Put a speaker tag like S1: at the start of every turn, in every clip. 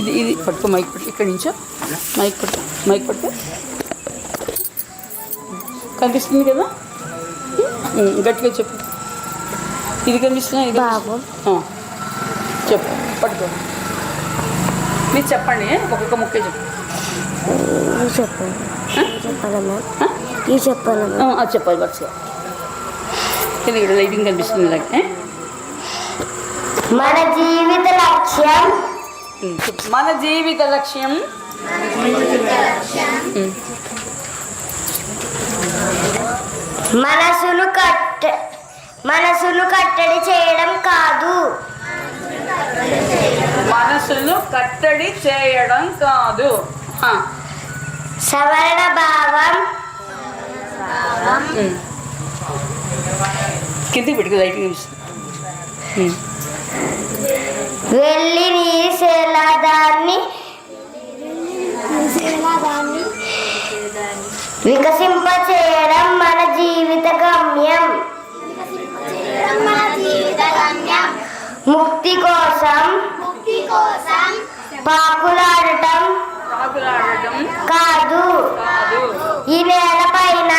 S1: ఇది పట్టుకో, మైక్ పట్టు, ఇక్కడి నుంచో మైక్ పట్టు. కనిపిస్తుంది కదా, గట్టిగా చెప్పు. ఇది కనిపిస్తున్నా, ఇది చెప్పు, పట్టుకో. మీరు చెప్పండి, ఒక్కొక్క ముక్కే చెప్పు. చెప్పాలి వరుసగా. ఇక్కడ లైటింగ్ కనిపిస్తుంది ఇలాగే.
S2: మన జీవిత లక్ష్యం మనసును కట్టడి చేయడం కాదు. సవర్ణ భావం
S1: కిందికి పెట్టుకు లైటింగ్.
S2: వెళ్ళి నీసేలా దాన్ని వికసింపచేయడం మన జీవిత గమ్యం. ముక్తి కోసం పాకులాడటం కాదు. ఈ నేల పైన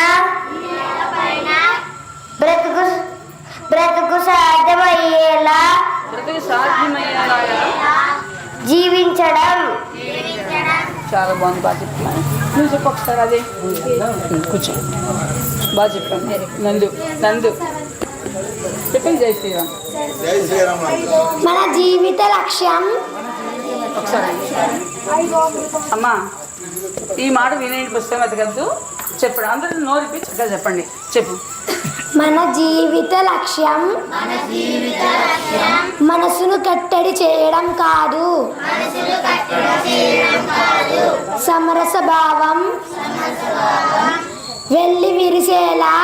S2: బ్రతుకు సాధ్యమయ్యేలా జీవించడం.
S1: చాలా బాగుంది, బాగా చెప్తున్నాను. నువ్వు చెప్పు ఒకసారి. అదే కూర్చో, బాగా చెప్పాను. నందు చెప్పండి. జై శ్రీరామ్.
S2: మన జీవిత లక్ష్యం.
S1: ఒకసారి అమ్మా, ఈ మాట వినేంటి పుస్తకం ఎతకద్దు, చెప్పండి. అందరూ నోరిపి చక్కగా చెప్పండి. చెప్పు.
S2: మన జీవిత లక్ష్యం మనసును కట్టడి చేయడం కాదు. సమరస భావం వెళ్ళి విరిసేలా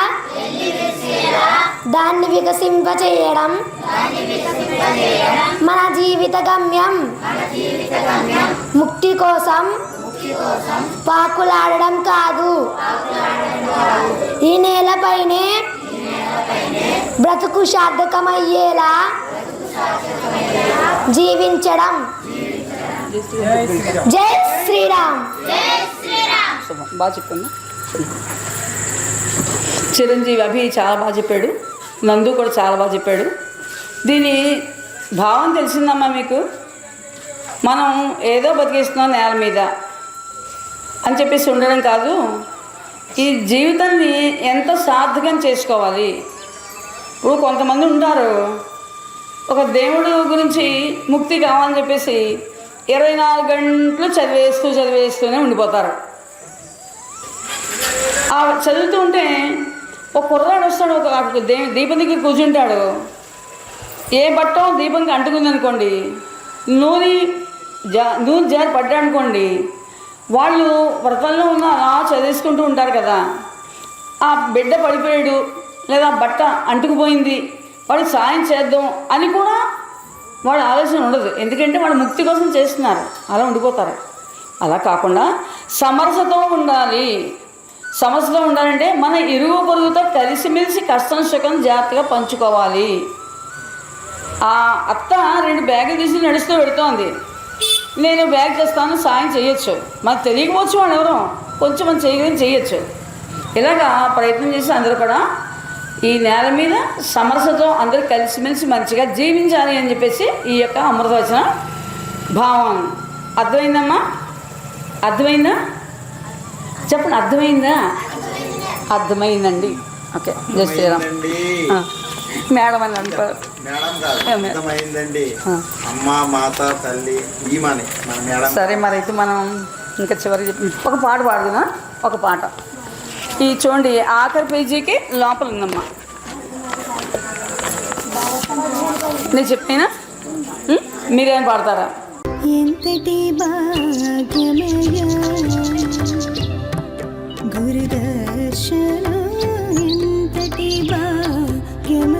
S2: దాన్ని వికసింపచేయడం మన జీవిత గమ్యం. ముక్తి కోసం పాకులాడడం కాదు. ఈ నేలపైనే బ్రతుకు సార్థకమయ్యేలా జీవించడం. జై శ్రీరామ్.
S1: బాగా చెప్పండి. చిరంజీవి అభి చాలా బాగా చెప్పాడు, నందు కూడా చాలా బాగా చెప్పాడు. దీని భావం తెలిసిందమ్మా మీకు? మనం ఏదో బతికేస్తున్నాం నేల మీద అని చెప్పేసి ఉండడం కాదు, ఈ జీవితాన్ని ఎంత సార్థకం చేసుకోవాలి. ఇప్పుడు కొంతమంది ఉంటారు, ఒక దేవుడు గురించి ముక్తి కావాలని చెప్పేసి 24 గంటలు చదివేస్తూనే ఉండిపోతారు. ఆ చదువుతూ ఉంటే ఒక కుర్రాడు వస్తాడు, ఒక దీపం దగ్గర కూర్చుంటాడు. ఏ బట్టో దీపంకి అంటుకుందనుకోండి, నూనె జారి పడ్డానుకోండి, వాళ్ళు వ్రతంలో ఉన్న అలా చదివేసుకుంటూ ఉంటారు కదా. ఆ బిడ్డ పడిపోయాడు లేదా బట్ట అంటుకుపోయింది, వాడికి సాయం చేద్దాం అని కూడా వాడు ఆలోచన ఉండదు. ఎందుకంటే వాడు ముక్తి కోసం చేస్తున్నారు, అలా ఉండిపోతారు. అలా కాకుండా సమరసతో ఉండాలి. సమరసతో ఉండాలంటే మన ఇరుగు పొరుగుతో కలిసిమెలిసి కష్టం సుఖం జాగ్రత్తగా పంచుకోవాలి. ఆ అత్త 2 బ్యాగులు తీసి నడుస్తూ పెడుతోంది. నేను బ్యాగ్ చేస్తాను, సాయం చేయొచ్చు. మాకు తెలియకపోవచ్చు వాళ్ళు ఎవరో, కొంచెం మనం చేయొచ్చు. ఇలాగా ప్రయత్నం చేసి అందరూ కూడా ఈ నేల మీద సమరసతో అందరూ కలిసిమెలిసి మంచిగా జీవించాలి అని చెప్పేసి ఈ యొక్క అమృతవచన భావం. అర్థమైందమ్మా? అర్థమైందా? చెప్పండి, అర్థమైందా? అర్థమైందండి. ఓకే, జై శ్రీరామ్. మేడం అని అంటారు. సరే, మరైతే మనం ఇంకా చివరికి ఒక పాట పాడుదా? ఒక పాట ఈ చూడండి, ఆఖరి పేజీకి లోపల ఉందమ్మా. నేను చెప్పినా మీరేం పాడతారా?
S3: ఎంతటి భాగ్యమయ గురుదర్శన, ఎంతటి భాగ్యమయ